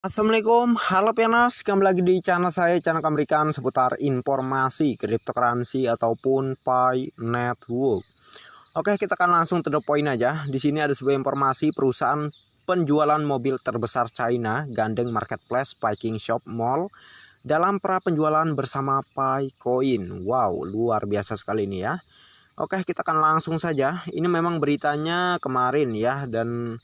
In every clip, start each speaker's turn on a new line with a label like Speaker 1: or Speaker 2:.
Speaker 1: Assalamualaikum, halo Pianas, kembali lagi di channel saya, channel Kamerikan seputar informasi cryptocurrency ataupun Pi Network. Oke, kita akan langsung to the point aja. Di sini ada sebuah informasi perusahaan penjualan mobil terbesar China gandeng marketplace Viking Shop Mall dalam pra penjualan bersama Pi Coin. Wow, luar biasa sekali ini ya. Oke, kita akan langsung saja. Ini memang beritanya kemarin ya, dan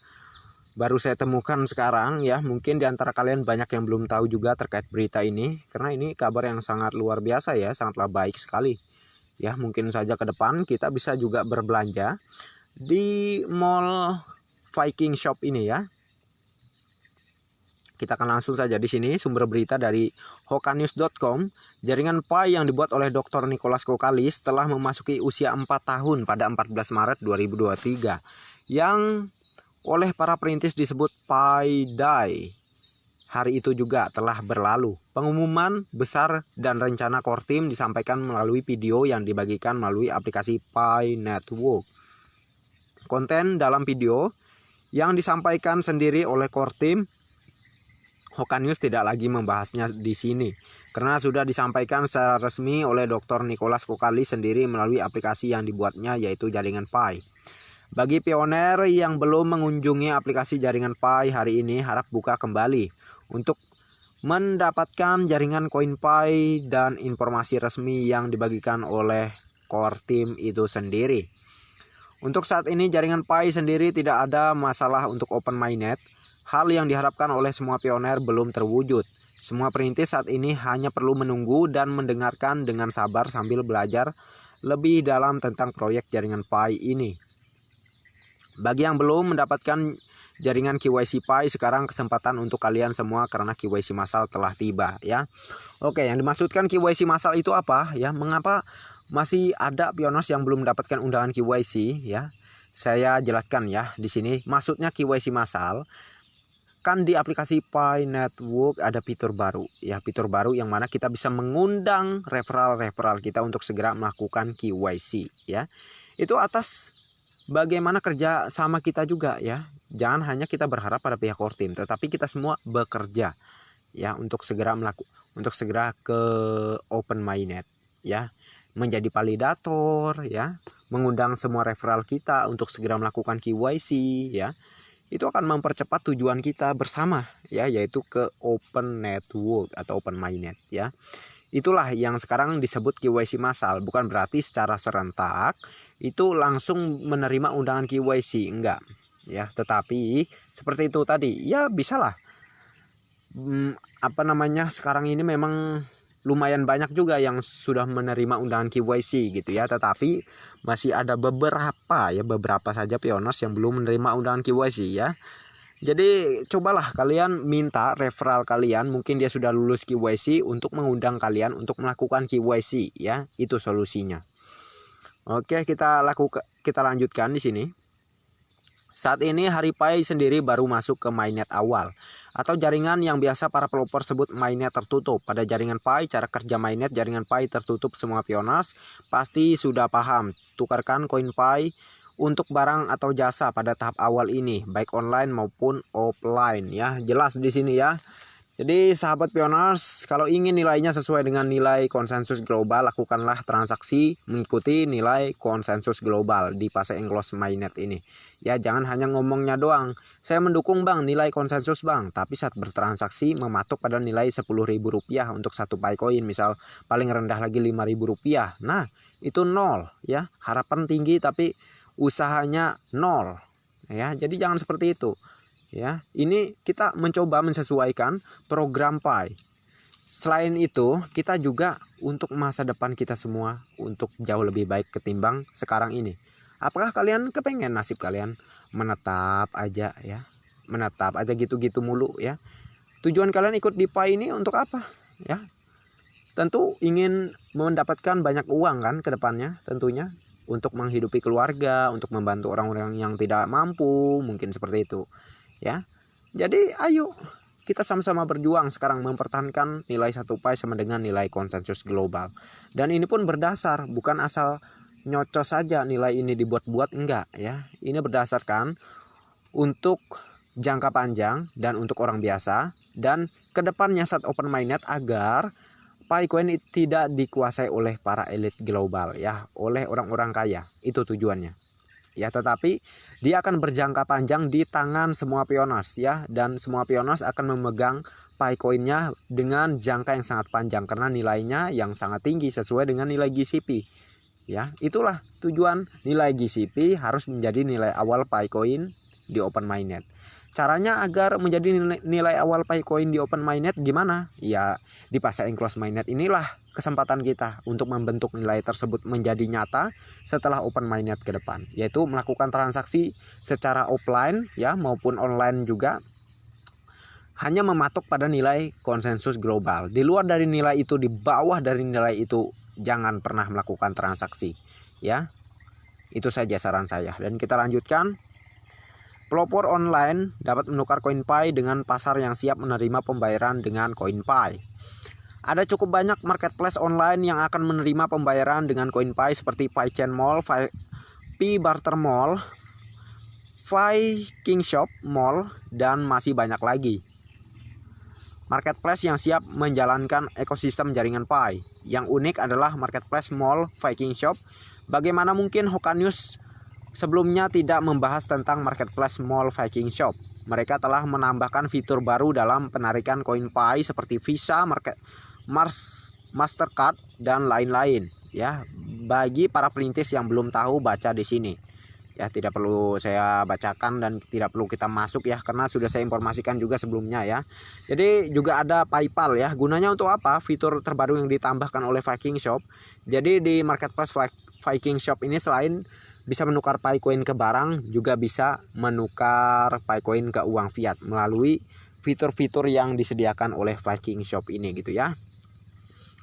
Speaker 1: baru saya temukan sekarang ya. Mungkin diantara kalian banyak yang belum tahu juga terkait berita ini, karena ini kabar yang sangat luar biasa ya, sangatlah baik sekali ya. Mungkin saja ke depan kita bisa juga berbelanja di mall Viking Shop ini ya. Kita akan langsung saja. Di sini sumber berita dari hokanews.com. Jaringan Pi yang dibuat oleh Dr. Nicholas Kokalis telah memasuki usia 4 tahun pada 14 Maret 2023 yang oleh para perintis disebut Pi Day. Hari itu juga telah berlalu. Pengumuman besar dan rencana core team disampaikan melalui video yang dibagikan melalui aplikasi Pi Network. Konten dalam video yang disampaikan sendiri oleh core team, Hokanews tidak lagi membahasnya di sini karena sudah disampaikan secara resmi oleh Dr. Nicholas Kokalis sendiri melalui aplikasi yang dibuatnya, yaitu jaringan Pi. Bagi pioner yang belum mengunjungi aplikasi jaringan Pi hari ini, harap buka kembali untuk mendapatkan jaringan koin Pi dan informasi resmi yang dibagikan oleh core team itu sendiri. Untuk saat ini jaringan Pi sendiri tidak ada masalah untuk open mainnet. Hal yang diharapkan oleh semua pioner belum terwujud. Semua perintis saat ini hanya perlu menunggu dan mendengarkan dengan sabar sambil belajar lebih dalam tentang proyek jaringan Pi ini. Bagi yang belum mendapatkan jaringan KYC Pi, sekarang kesempatan untuk kalian semua karena KYC massal telah tiba ya. Oke, yang dimaksudkan KYC massal itu apa ya? Mengapa masih ada pioners yang belum mendapatkan undangan KYC ya? Saya jelaskan ya di sini. Maksudnya KYC massal, kan di aplikasi Pi Network ada fitur baru ya, fitur baru yang mana kita bisa mengundang referral kita untuk segera melakukan KYC ya. Itu atas bagaimana kerja sama kita juga ya. Jangan hanya kita berharap pada pihak core team, tetapi kita semua bekerja ya untuk segera ke open mainnet ya, menjadi validator ya, mengundang semua referral kita untuk segera melakukan KYC ya. Itu akan mempercepat tujuan kita bersama ya, yaitu ke open network atau open mainnet ya. Itulah yang sekarang disebut KYC massal. Bukan berarti secara serentak itu langsung menerima undangan KYC, enggak ya, tetapi seperti itu tadi ya, bisalah sekarang ini memang lumayan banyak juga yang sudah menerima undangan KYC gitu ya, tetapi masih ada beberapa saja pioners yang belum menerima undangan KYC ya. Jadi cobalah kalian minta referral kalian, mungkin dia sudah lulus KYC, untuk mengundang kalian untuk melakukan KYC ya. Itu solusinya. Oke, kita lanjutkan di sini. Saat ini HariPi sendiri baru masuk ke mainnet awal atau jaringan yang biasa para pelopor sebut mainnet tertutup. Pada jaringan Pi, cara kerja mainnet jaringan Pi tertutup, semua pioners pasti sudah paham. Tukarkan koin Pi untuk barang atau jasa pada tahap awal ini, baik online maupun offline ya. Jelas di sini ya. Jadi sahabat pioners, kalau ingin nilainya sesuai dengan nilai konsensus global, lakukanlah transaksi mengikuti nilai konsensus global di fase enclose mainnet ini. Ya, jangan hanya ngomongnya doang. Saya mendukung bang, nilai konsensus bang. Tapi saat bertransaksi mematok pada nilai Rp10.000 untuk satu Pi coin, misal paling rendah lagi Rp5.000. Nah, itu nol ya. Harapan tinggi tapi usahanya nol. Ya, jadi jangan seperti itu. Ya, ini kita mencoba menyesuaikan program Pi. Selain itu, kita juga untuk masa depan kita semua untuk jauh lebih baik ketimbang sekarang ini. Apakah kalian kepengen nasib kalian menetap aja ya? Menetap aja gitu-gitu mulu ya. Tujuan kalian ikut di Pi ini untuk apa? Ya. Tentu ingin mendapatkan banyak uang kan ke depannya tentunya, untuk menghidupi keluarga, untuk membantu orang-orang yang tidak mampu, mungkin seperti itu. Ya, jadi ayo kita sama-sama berjuang sekarang mempertahankan nilai 1 Pi sama dengan nilai konsensus global. Dan ini pun berdasar, bukan asal nyocos saja nilai ini dibuat-buat, enggak ya. Ini berdasarkan untuk jangka panjang dan untuk orang biasa dan kedepannya saat open mainnet agar PiCoin tidak dikuasai oleh para elit global ya, oleh orang-orang kaya. Itu tujuannya. Ya, tetapi dia akan berjangka panjang di tangan semua pioners ya, dan semua pioners akan memegang PiCoin-nya dengan jangka yang sangat panjang karena nilainya yang sangat tinggi sesuai dengan nilai GCP. Ya, itulah tujuan nilai GCP harus menjadi nilai awal PiCoin di open mainnet. Caranya agar menjadi nilai awal PiCoin di open mainnet gimana? Ya, di pasar enclosed mainnet inilah kesempatan kita untuk membentuk nilai tersebut menjadi nyata setelah open mainnet ke depan, yaitu melakukan transaksi secara offline ya maupun online juga, hanya mematok pada nilai konsensus global. Di luar dari nilai itu, di bawah dari nilai itu, jangan pernah melakukan transaksi ya. Itu saja saran saya. Dan kita lanjutkan. Pelopor online dapat menukar CoinPi dengan pasar yang siap menerima pembayaran dengan CoinPi. Ada cukup banyak marketplace online yang akan menerima pembayaran dengan CoinPi seperti PiChain Mall, PiBarter Mall, PiKingShop Mall, dan masih banyak lagi. Marketplace yang siap menjalankan ekosistem jaringan Pi. Yang unik adalah marketplace Mall PiKingShop. Bagaimana mungkin Hokanews sebelumnya tidak membahas tentang marketplace Mall PiKingShop? Mereka telah menambahkan fitur baru dalam penarikan koin Pi seperti Visa, Mastercard, dan lain-lain. Ya, bagi para perintis yang belum tahu, baca di sini. Ya, tidak perlu saya bacakan dan tidak perlu kita masuk ya, karena sudah saya informasikan juga sebelumnya ya. Jadi juga ada PayPal ya. Gunanya untuk apa? Fitur terbaru yang ditambahkan oleh PiKingShop. Jadi di marketplace PiKingShop ini selain bisa menukar PiCoin ke barang, juga bisa menukar PiCoin ke uang fiat melalui fitur-fitur yang disediakan oleh PiKingShop ini gitu ya.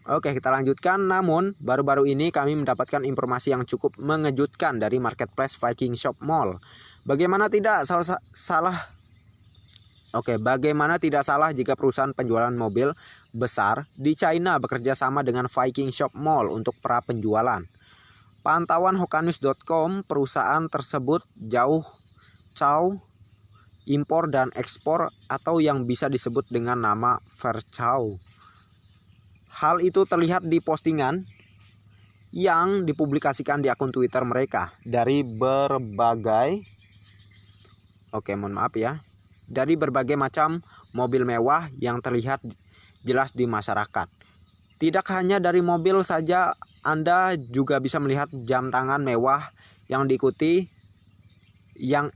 Speaker 1: Oke, kita lanjutkan. Namun baru-baru ini kami mendapatkan informasi yang cukup mengejutkan dari marketplace PiKingShop Mall. Bagaimana tidak salah jika perusahaan penjualan mobil besar di China bekerja sama dengan PiKingShop Mall untuk pra penjualan. Pantauan Hokanews.com, perusahaan tersebut Chow Impor dan Ekspor atau yang bisa disebut dengan nama Fairchow. Hal itu terlihat di postingan yang dipublikasikan di akun Twitter mereka dari berbagai macam mobil mewah yang terlihat jelas di masyarakat. Tidak hanya dari mobil saja, Anda juga bisa melihat jam tangan mewah yang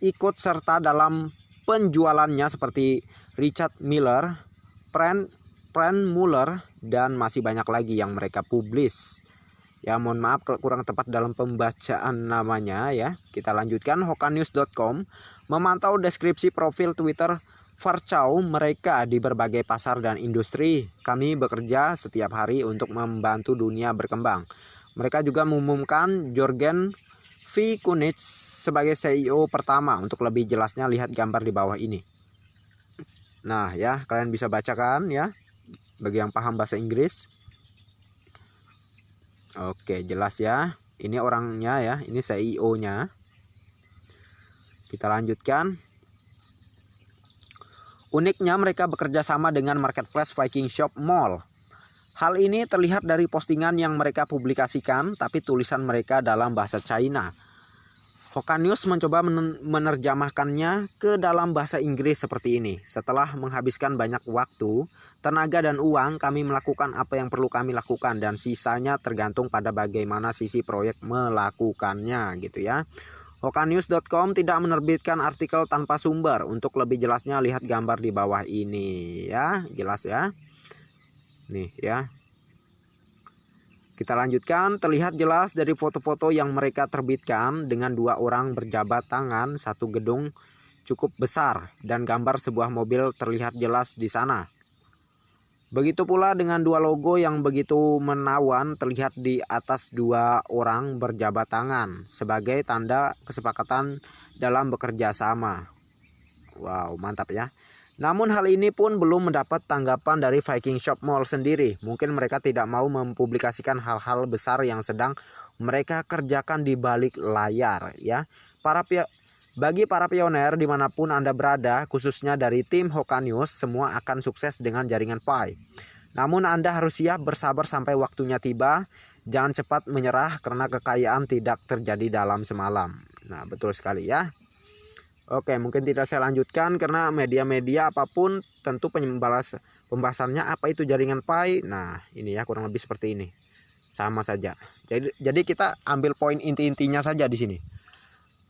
Speaker 1: ikut serta dalam penjualannya seperti Richard Miller, Brand Muller, dan masih banyak lagi yang mereka publis. Ya, mohon maaf kalau kurang tepat dalam pembacaan namanya ya. Kita lanjutkan. Hokanews.com memantau deskripsi profil Twitter Fairchow mereka di berbagai pasar dan industri. Kami bekerja setiap hari untuk membantu dunia berkembang. Mereka juga mengumumkan Jorgen V. Kunitz sebagai CEO pertama. Untuk lebih jelasnya lihat gambar di bawah ini. Nah ya, kalian bisa bacakan ya, bagi yang paham bahasa Inggris. Oke, jelas ya. Ini orangnya ya, ini CEO-nya. Kita lanjutkan. Uniknya mereka bekerja sama dengan marketplace PiKingShop Mall. Hal ini terlihat dari postingan yang mereka publikasikan, tapi tulisan mereka dalam bahasa China. Hokanews mencoba menerjemahkannya ke dalam bahasa Inggris seperti ini. Setelah menghabiskan banyak waktu, tenaga dan uang, kami melakukan apa yang perlu kami lakukan dan sisanya tergantung pada bagaimana sisi proyek melakukannya gitu ya. Hokanews.com tidak menerbitkan artikel tanpa sumber. Untuk lebih jelasnya lihat gambar di bawah ini ya, jelas ya. Nih ya. Kita lanjutkan. Terlihat jelas dari foto-foto yang mereka terbitkan dengan dua orang berjabat tangan, satu gedung cukup besar, dan gambar sebuah mobil terlihat jelas di sana. Begitu pula dengan dua logo yang begitu menawan terlihat di atas dua orang berjabat tangan sebagai tanda kesepakatan dalam bekerja sama. Wow, mantap ya. Namun hal ini pun belum mendapat tanggapan dari PiKingShop Mall sendiri. Mungkin mereka tidak mau mempublikasikan hal-hal besar yang sedang mereka kerjakan di balik layar ya. Bagi para pioner dimanapun Anda berada, khususnya dari tim Hokanius, semua akan sukses dengan jaringan Pi. Namun Anda harus siap bersabar sampai waktunya tiba. Jangan cepat menyerah karena kekayaan tidak terjadi dalam semalam. Nah, betul sekali ya. Oke, mungkin tidak saya lanjutkan karena media-media apapun tentu pembahasannya apa itu jaringan Pi. Nah, ini ya kurang lebih seperti ini. Sama saja. Jadi kita ambil poin inti-intinya saja di sini.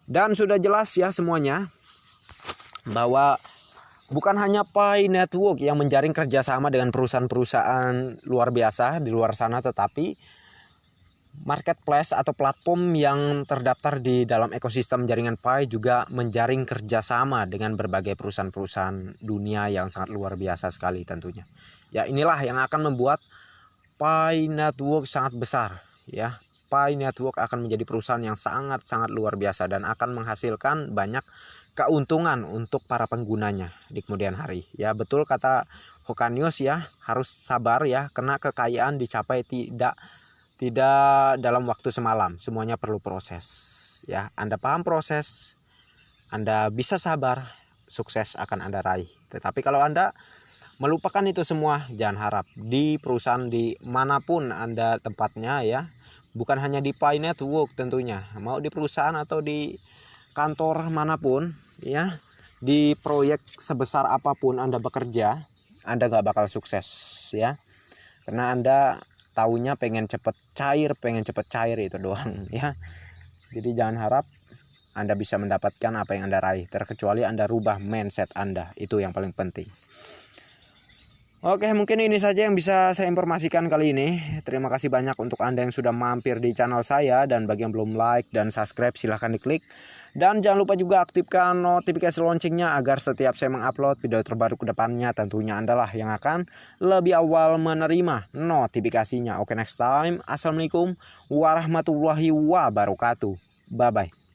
Speaker 1: Dan sudah jelas ya semuanya bahwa bukan hanya Pi Network yang menjaring kerjasama dengan perusahaan-perusahaan luar biasa di luar sana, tetapi marketplace atau platform yang terdaftar di dalam ekosistem jaringan Pi juga menjaring kerjasama dengan berbagai perusahaan-perusahaan dunia yang sangat luar biasa sekali tentunya. Ya, inilah yang akan membuat Pi Network sangat besar ya. Pi Network akan menjadi perusahaan yang sangat-sangat luar biasa dan akan menghasilkan banyak keuntungan untuk para penggunanya di kemudian hari. Ya, betul kata Hokanius ya, harus sabar ya karena kekayaan dicapai tidak dalam waktu semalam. Semuanya perlu proses. Ya, Anda paham proses, Anda bisa sabar, sukses akan Anda raih. Tetapi kalau Anda melupakan itu semua, jangan harap di perusahaan di manapun Anda tempatnya ya. Bukan hanya di Pi Network tentunya, mau di perusahaan atau di kantor manapun ya, di proyek sebesar apapun Anda bekerja, Anda nggak bakal sukses ya, karena Anda taunya pengen cepet cair itu doang ya. Jadi jangan harap Anda bisa mendapatkan apa yang Anda raih, terkecuali Anda rubah mindset Anda, itu yang paling penting. Oke, mungkin ini saja yang bisa saya informasikan kali ini. Terima kasih banyak untuk Anda yang sudah mampir di channel saya. Dan bagi yang belum like dan subscribe, silahkan diklik. Dan jangan lupa juga aktifkan notifikasi loncengnya agar setiap saya mengupload video terbaru ke depannya, tentunya Anda lah yang akan lebih awal menerima notifikasinya. Oke, next time. Assalamualaikum warahmatullahi wabarakatuh. Bye-bye.